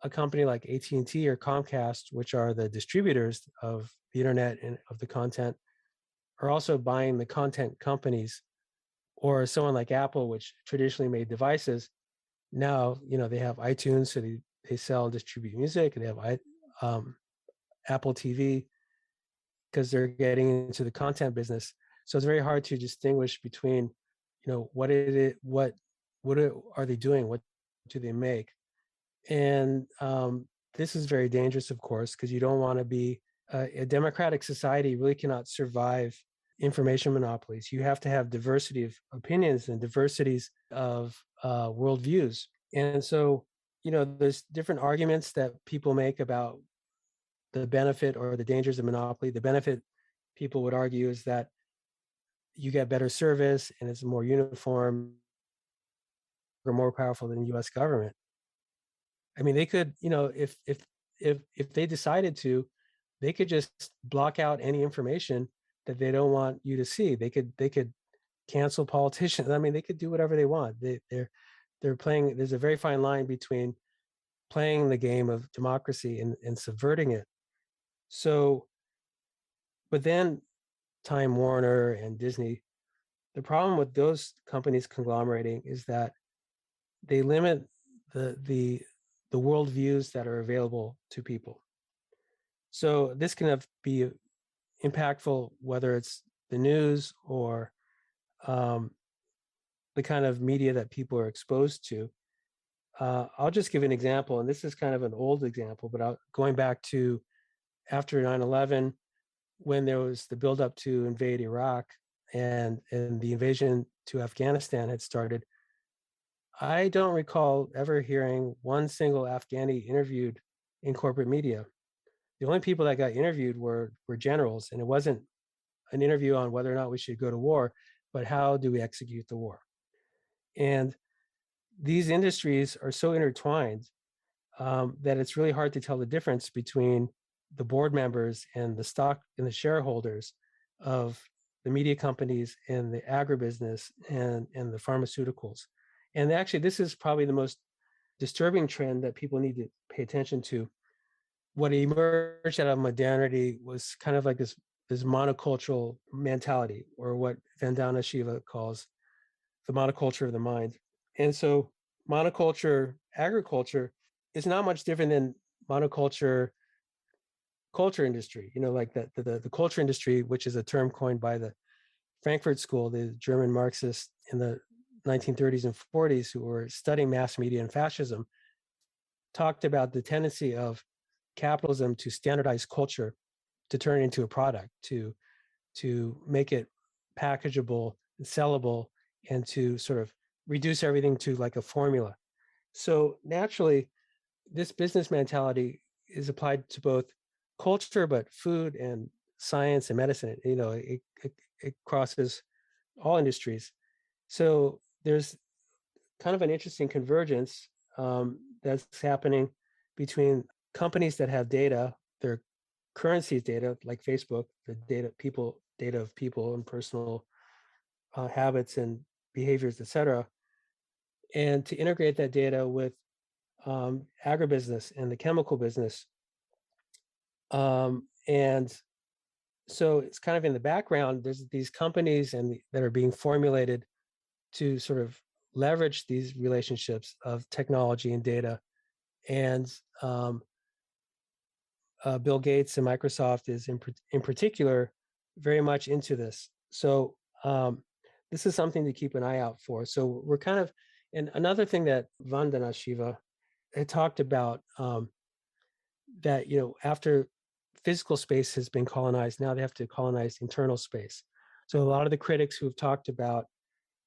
a company like AT&T or Comcast, which are the distributors of the internet and of the content, are also buying the content companies, or someone like Apple, which traditionally made devices. Now, they have iTunes, so they sell and distribute music, and they have Apple TV because they're getting into the content business. So it's very hard to distinguish between, are they doing? What do they make? And this is very dangerous, of course, because you don't want to be a democratic society really cannot survive information monopolies. You have to have diversity of opinions and diversities of worldviews. And so, there's different arguments that people make about the benefit or the dangers of monopoly. The benefit, people would argue, is that you get better service and it's more uniform or more powerful than the U.S. government. I mean, they could, if they decided to, they could just block out any information that they don't want you to see. They could cancel politicians. I mean, they could do whatever they want. They're playing. There's a very fine line between playing the game of democracy and subverting it. So, but then Time Warner and Disney, the problem with those companies conglomerating is that they limit the worldviews that are available to people. So this can be impactful, whether it's the news or the kind of media that people are exposed to. I'll just give an example, and this is kind of an old example, but going back to after 9/11, when there was the buildup to invade Iraq and the invasion to Afghanistan had started, I don't recall ever hearing one single Afghani interviewed in corporate media. The only people that got interviewed were generals, and it wasn't an interview on whether or not we should go to war, but how do we execute the war? And these industries are so intertwined that it's really hard to tell the difference between the board members and the stock and the shareholders of the media companies and the agribusiness and the pharmaceuticals. And actually, this is probably the most disturbing trend that people need to pay attention to. What emerged out of modernity was kind of like this monocultural mentality, or what Vandana Shiva calls the monoculture of the mind. And so monoculture agriculture is not much different than monoculture culture industry, like the culture industry, which is a term coined by the Frankfurt School, the German Marxists in the 1930s and 40s who were studying mass media and fascism, talked about the tendency of capitalism to standardize culture, to turn it into a product, to make it packageable and sellable, and to sort of reduce everything to like a formula. So naturally, this business mentality is applied to both culture, but food and science and medicine. It crosses all industries. So there's kind of an interesting convergence that's happening between companies that have data, their currencies data, like Facebook, the data of people and personal habits and behaviors, et cetera, and to integrate that data with agribusiness and the chemical business. And so it's kind of in the background, there's these companies that are being formulated to sort of leverage these relationships of technology and data. And Bill Gates and Microsoft is in particular very much into this. So this is something to keep an eye out for. So we're kind of, and another thing that Vandana Shiva had talked about, that, after physical space has been colonized, now they have to colonize internal space. So a lot of the critics who have talked about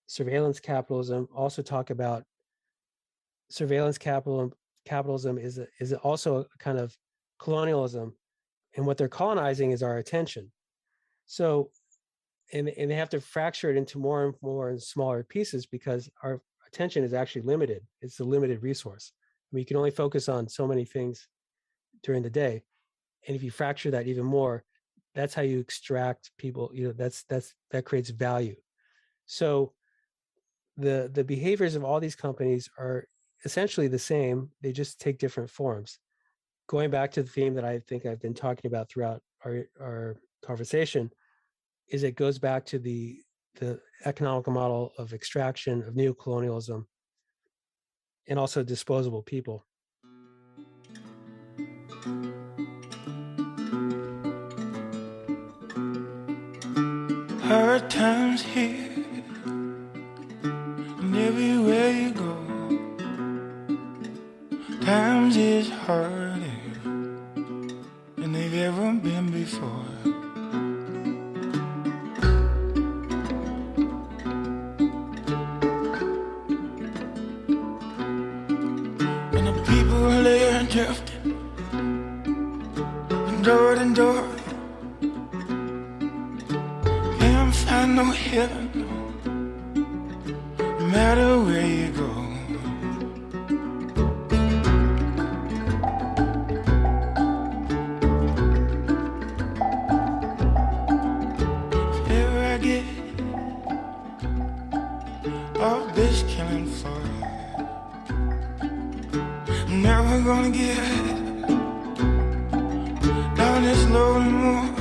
surveillance capitalism also talk about surveillance capitalism is also a kind of colonialism, and what they're colonizing is our attention. So, and they have to fracture it into more and more and smaller pieces because our attention is actually limited. It's a limited resource. We can only focus on so many things during the day. And if you fracture that even more, that's how you extract people, that creates value. So the behaviors of all these companies are essentially the same. They just take different forms. Going back to the theme that I think I've been talking about throughout our conversation, is it goes back to the economic model of extraction, of neocolonialism, and also disposable people. Hard times here and everywhere you go. Times is harder than they've ever been before. And the people there drifting from door to door. Can't find no heaven, no matter where you go. If ever I get off this killing floor, I'm never gonna get down this low anymore.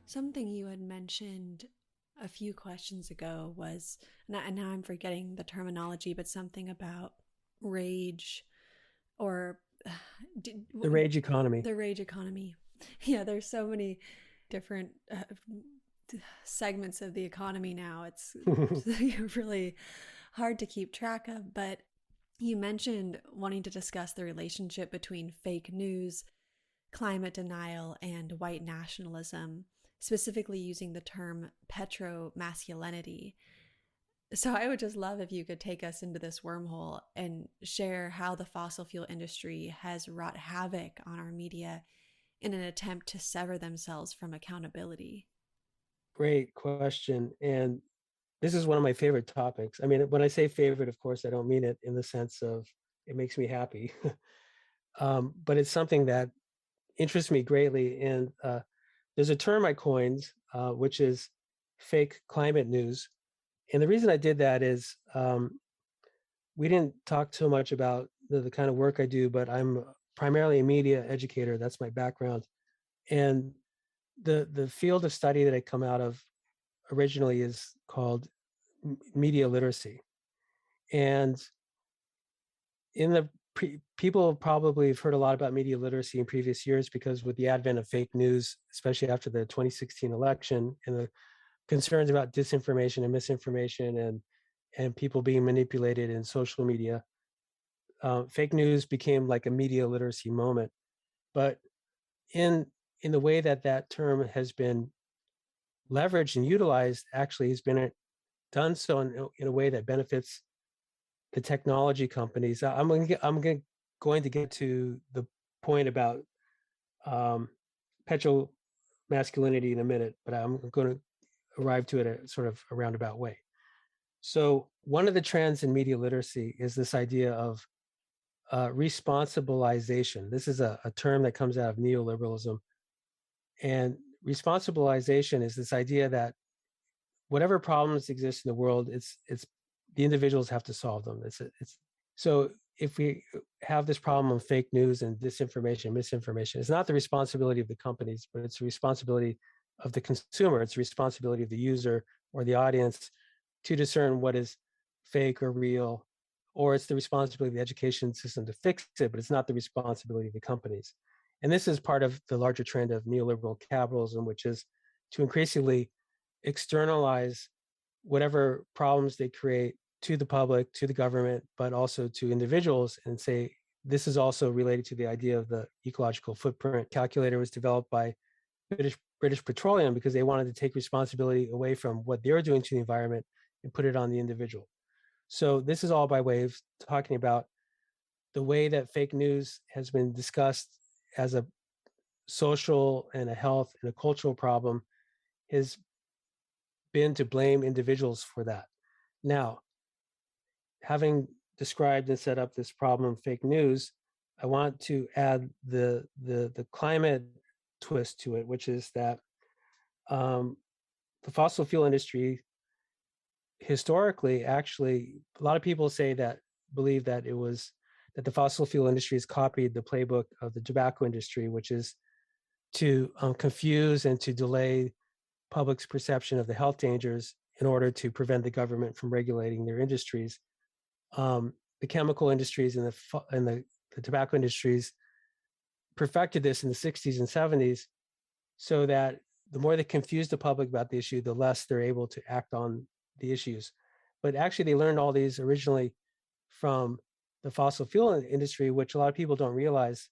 Something you had mentioned a few questions ago was, and now I'm forgetting the terminology, but something about rage or The rage economy. The rage economy. Yeah, there's so many different segments of the economy now. It's really hard to keep track of, but you mentioned wanting to discuss the relationship between fake news, climate denial, and white nationalism, specifically using the term Petro-masculinity. So I would just love if you could take us into this wormhole and share how the fossil fuel industry has wrought havoc on our media in an attempt to sever themselves from accountability. Great question. And this is one of my favorite topics. I mean, when I say favorite, of course, I don't mean it in the sense of it makes me happy, but it's something that interests me greatly. And there's a term I coined, which is fake climate news. And the reason I did that is we didn't talk so much about the kind of work I do, but I'm primarily a media educator. That's my background. And the field of study that I come out of originally is called media literacy. And in the people probably have heard a lot about media literacy in previous years because with the advent of fake news, especially after the 2016 election and the concerns about disinformation and misinformation and people being manipulated in social media, fake news became like a media literacy moment. But in the way that that term has been leveraged and utilized, actually has been done so in a way that benefits the technology companies. I'm going to get to the point about petro-masculinity in a minute, but I'm going to arrive to it a sort of a roundabout way. So one of the trends in media literacy is this idea of responsibilization. This is a term that comes out of neoliberalism. And responsibilization is this idea that whatever problems exist in the world, it's the individuals have to solve them. So if we have this problem of fake news and disinformation, misinformation, it's not the responsibility of the companies, but it's the responsibility of the consumer. It's the responsibility of the user or the audience to discern what is fake or real, or it's the responsibility of the education system to fix it, but it's not the responsibility of the companies. And this is part of the larger trend of neoliberal capitalism, which is to increasingly externalize whatever problems they create to the public, to the government, but also to individuals, and say, this is also related to the idea of the ecological footprint. Calculator was developed by British Petroleum because they wanted to take responsibility away from what they were doing to the environment and put it on the individual. So this is all by way of talking about the way that fake news has been discussed as a social and a health and a cultural problem has been to blame individuals for that. Now, having described and set up this problem of fake news, I want to add the climate twist to it, which is that the fossil fuel industry historically, actually, a lot of people believe that it was that the fossil fuel industry has copied the playbook of the tobacco industry, which is to confuse and to delay public's perception of the health dangers in order to prevent the government from regulating their industries. The chemical industries and the tobacco industries perfected this in the 60s and 70s so that the more they confuse the public about the issue, the less they're able to act on the issues. But actually, they learned all these originally from the fossil fuel industry, which a lot of people don't realize.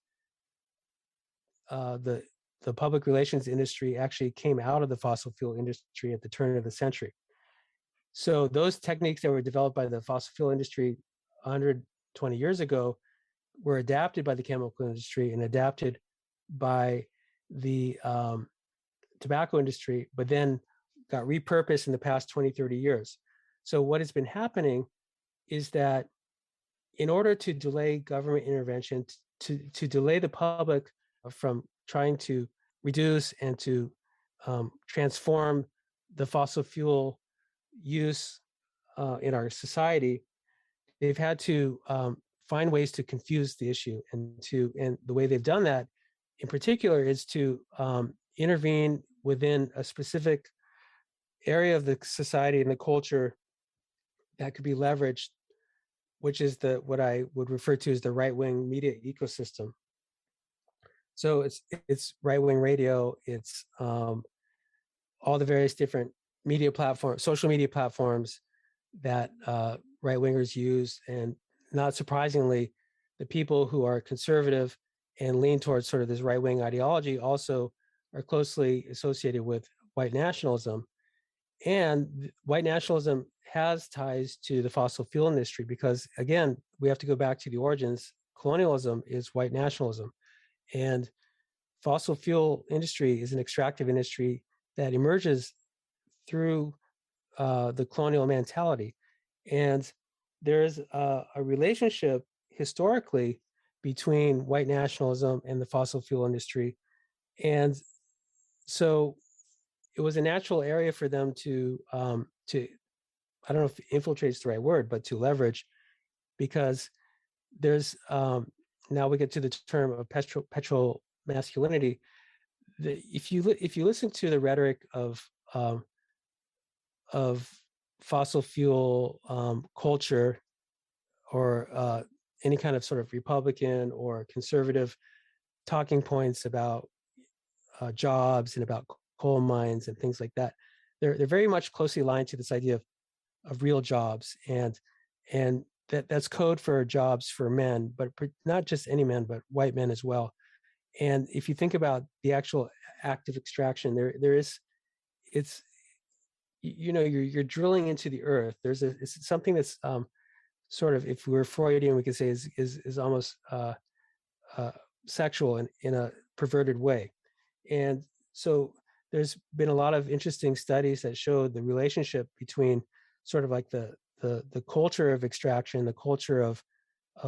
The public relations industry actually came out of the fossil fuel industry at the turn of the century. So those techniques that were developed by the fossil fuel industry 120 years ago were adapted by the chemical industry and adapted by the tobacco industry, but then got repurposed in the past 20, 30 years. So what has been happening is that in order to delay government intervention, to delay the public from trying to reduce and to transform the fossil fuel use in our society, they've had to find ways to confuse the issue, and the way they've done that in particular is to intervene within a specific area of the society and the culture that could be leveraged, which is what I would refer to as the right-wing media ecosystem. So it's right-wing radio, it's all the various different media platforms, social media platforms that right-wingers use, and not surprisingly, the people who are conservative and lean towards sort of this right-wing ideology also are closely associated with white nationalism. And white nationalism has ties to the fossil fuel industry because, again, we have to go back to the origins. Colonialism is white nationalism. And fossil fuel industry is an extractive industry that emerges through the colonial mentality. And there's a relationship historically between white nationalism and the fossil fuel industry. And so it was a natural area for them to I don't know if infiltrate is the right word, but to leverage, because there's now we get to the term of petro-masculinity. If you listen to the rhetoric of fossil fuel culture, or any kind of sort of Republican or conservative talking points about jobs and about coal mines and things like that, they're very much closely aligned to this idea of real jobs, and that's code for jobs for men, but not just any men, but white men as well. And if you think about the actual act of extraction, it's you're drilling into the earth. It's something that's sort of, if we were Freudian, we could say is almost sexual in a perverted way. And so there's been a lot of interesting studies that show the relationship between sort of like the culture of extraction, the culture of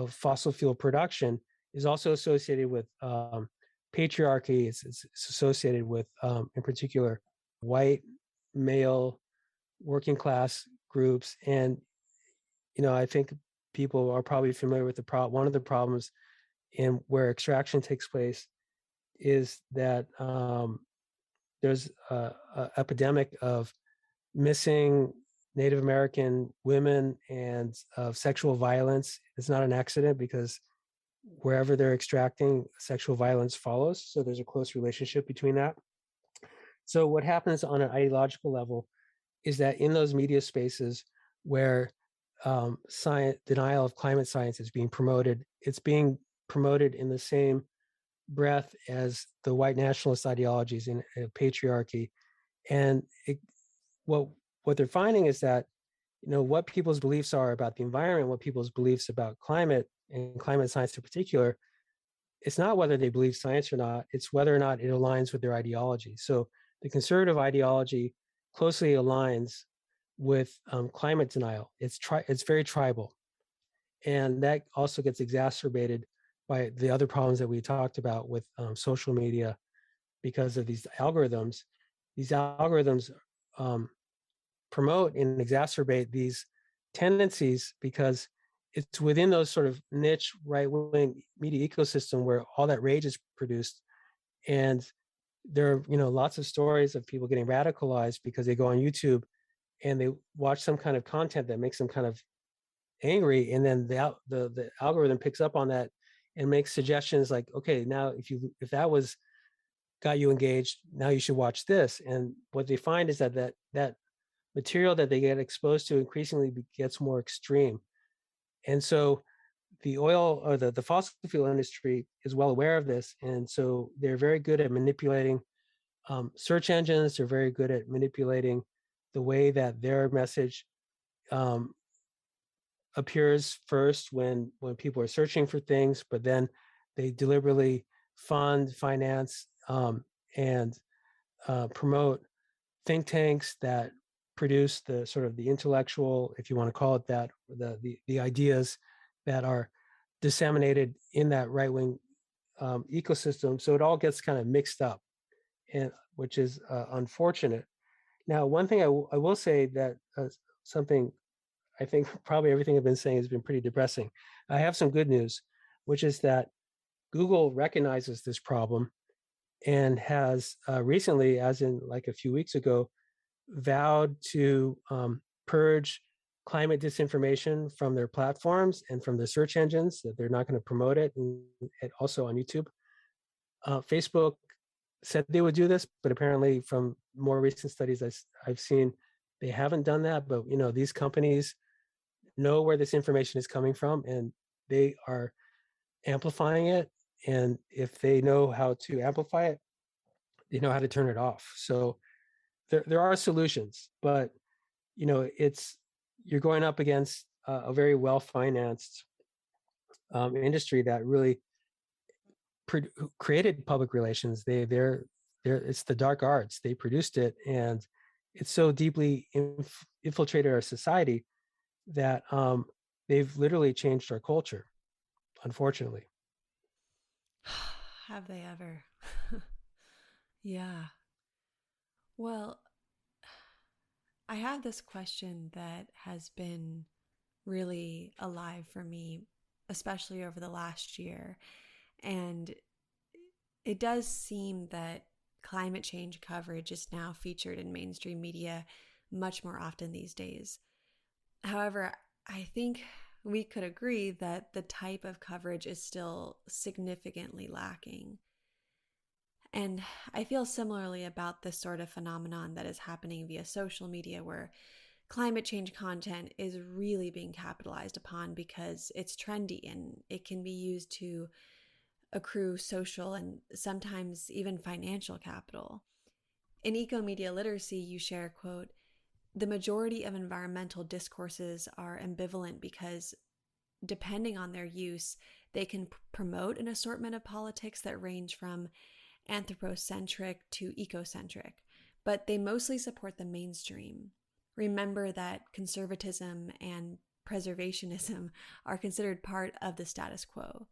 fossil fuel production is also associated with patriarchy. It's associated with, in particular, white male working class groups. And I think people are probably familiar with one of the problems in where extraction takes place is that there's a epidemic of missing Native American women and of sexual violence. It's not an accident, because wherever they're extracting, sexual violence follows. So there's a close relationship between that. So what happens on an ideological level is that in those media spaces where denial of climate science is being promoted, it's being promoted in the same breath as the white nationalist ideologies in patriarchy. And what they're finding is that what people's beliefs are about the environment, what people's beliefs about climate and climate science in particular, it's not whether they believe science or not, it's whether or not it aligns with their ideology. So the conservative ideology closely aligns with climate denial. It's very tribal, and that also gets exacerbated by the other problems that we talked about with social media, because of these algorithms. These algorithms promote and exacerbate these tendencies because it's within those sort of niche right-wing media ecosystem where all that rage is produced. And there are, lots of stories of people getting radicalized because they go on YouTube and they watch some kind of content that makes them kind of angry, and then the algorithm picks up on that and makes suggestions like, okay, now if that was got you engaged, now you should watch this. And what they find is that material that they get exposed to increasingly gets more extreme. And so the oil or the fossil fuel industry is well aware of this, and so they're very good at manipulating search engines. They're very good at manipulating the way that their message um, appears first when people are searching for things, but then they deliberately finance, and promote think tanks that produce the sort of the intellectual, if you want to call it that, the ideas that are disseminated in that right wing ecosystem. So it all gets kind of mixed up, and which is unfortunate. Now, one thing I will say that something I think probably everything I've been saying has been pretty depressing. I have some good news, which is that Google recognizes this problem and has recently, as in like a few weeks ago, vowed to purge climate disinformation from their platforms and from the search engines, that they're not going to promote it, and also on YouTube. Facebook said they would do this, but apparently from more recent studies I've seen, they haven't done that. But these companies know where this information is coming from, and they are amplifying it. And if they know how to amplify it, they know how to turn it off. So there are solutions, but it's you're going up against a very well financed industry that really created public relations. They're it's the dark arts. They produced it, and it's so deeply infiltrated our society that they've literally changed our culture, unfortunately. Have they ever? Yeah. Well, I have this question that has been really alive for me, especially over the last year. And it does seem that climate change coverage is now featured in mainstream media much more often these days. However, I think we could agree that the type of coverage is still significantly lacking. And I feel similarly about this sort of phenomenon that is happening via social media, where climate change content is really being capitalized upon because it's trendy and it can be used to accrue social and sometimes even financial capital. In Ecomedia Literacy, you share, quote, "The majority of environmental discourses are ambivalent because, depending on their use, they can promote an assortment of politics that range from anthropocentric to ecocentric, but they mostly support the mainstream. Remember that conservatism and preservationism are considered part of the status quo.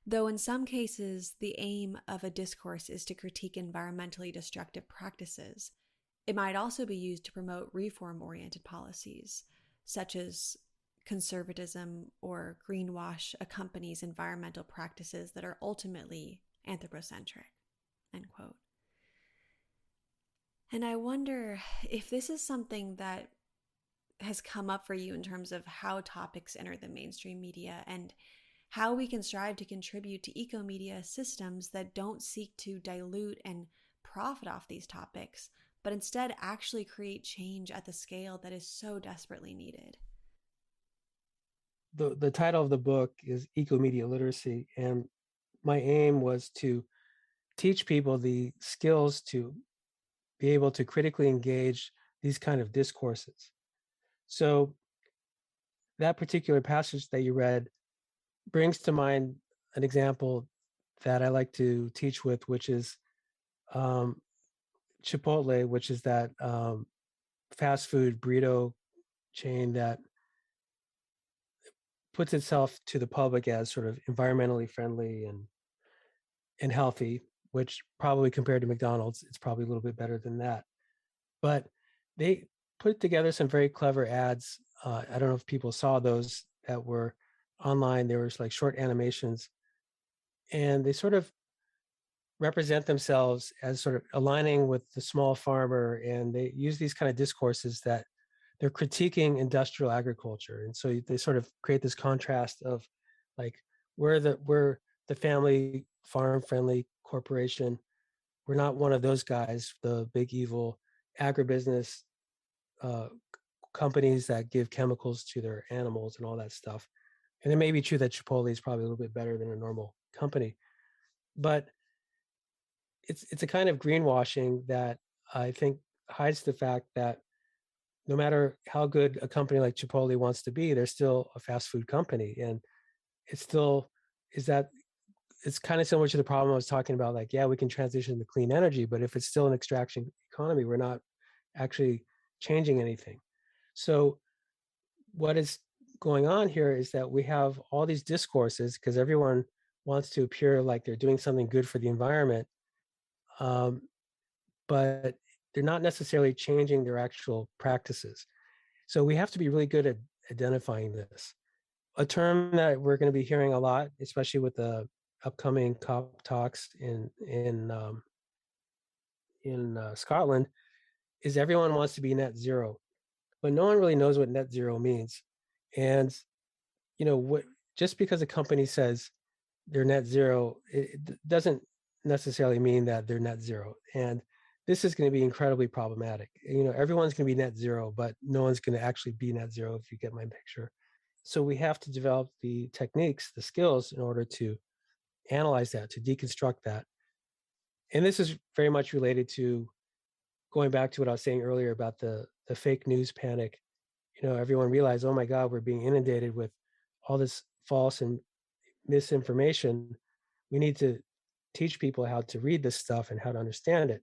Though in some cases, the aim of a discourse is to critique environmentally destructive practices, it might also be used to promote reform-oriented policies, such as conservatism or greenwash accompanies environmental practices that are ultimately anthropocentric," end quote. And I wonder if this is something that has come up for you in terms of how topics enter the mainstream media and how we can strive to contribute to eco-media systems that don't seek to dilute and profit off these topics, but instead actually create change at the scale that is so desperately needed. The title of the book is Ecomedia Literacy, and my aim was to teach people the skills to be able to critically engage these kind of discourses. So that particular passage that you read brings to mind an example that I like to teach with, which is Chipotle, which is that fast food burrito chain that puts itself to the public as sort of environmentally friendly and healthy, which probably compared to McDonald's, it's probably a little bit better than that. But they put together some very clever ads. I don't know if people saw those, that were online. There was like short animations, and they sort of represent themselves as sort of aligning with the small farmer, and they use these kind of discourses that they're critiquing industrial agriculture. And so they sort of create this contrast of like, we're the family farm friendly corporation. We're not one of those guys, the big evil agribusiness uh, companies that give chemicals to their animals and all that stuff. And it may be true that Chipotle is probably a little bit better than a normal company, but it's a kind of greenwashing that I think hides the fact that no matter how good a company like Chipotle wants to be, they're still a fast food company, and it still is that. It's kind of similar to the problem I was talking about. Like, yeah, we can transition to clean energy, but if it's still an extraction economy, we're not actually changing anything. So what is going on here is that we have all these discourses because everyone wants to appear like they're doing something good for the environment, um, but they're not necessarily changing their actual practices. So we have to be really good at identifying this. A term that we're going to be hearing a lot, especially with the upcoming COP talks in Scotland, is everyone wants to be net zero, but no one really knows what net zero means. And what just because a company says they're net zero, it doesn't necessarily mean that they're net zero. And this is going to be incredibly problematic. Everyone's going to be net zero, but no one's going to actually be net zero, if you get my picture. So we have to develop the techniques, the skills in order to analyze that, to deconstruct that. And this is very much related to going back to what I was saying earlier about the fake news panic. Everyone realized, oh my God, we're being inundated with all this false and misinformation. We need to teach people how to read this stuff and how to understand it.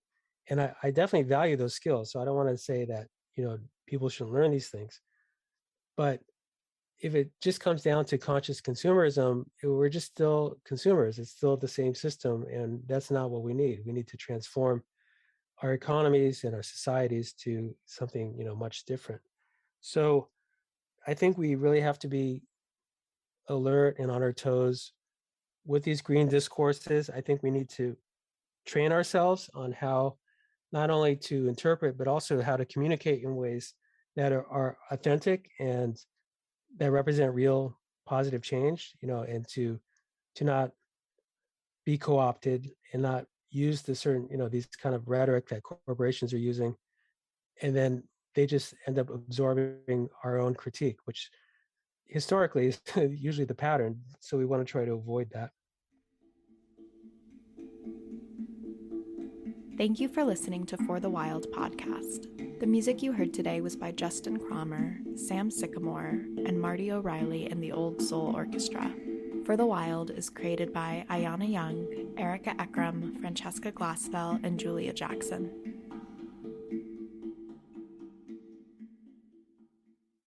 And I definitely value those skills. So I don't want to say that, people shouldn't learn these things. But if it just comes down to conscious consumerism, we're just still consumers. It's still the same system. And that's not what we need. We need to transform our economies and our societies to something, much different. So I think we really have to be alert and on our toes with these green discourses. I think we need to train ourselves on how not only to interpret, but also how to communicate in ways that are authentic and that represent real positive change, and to not be co-opted and not use the certain, these kind of rhetoric that corporations are using, and then they just end up absorbing our own critique, which historically is usually the pattern. So we want to try to avoid that. Thank you for listening to For the Wild podcast. The music you heard today was by Justin Cromer, Sam Sycamore, and Marty O'Reilly and the Old Soul Orchestra. For the Wild is created by Ayana Young, Erica Ekram, Francesca Glassfell, and Julia Jackson.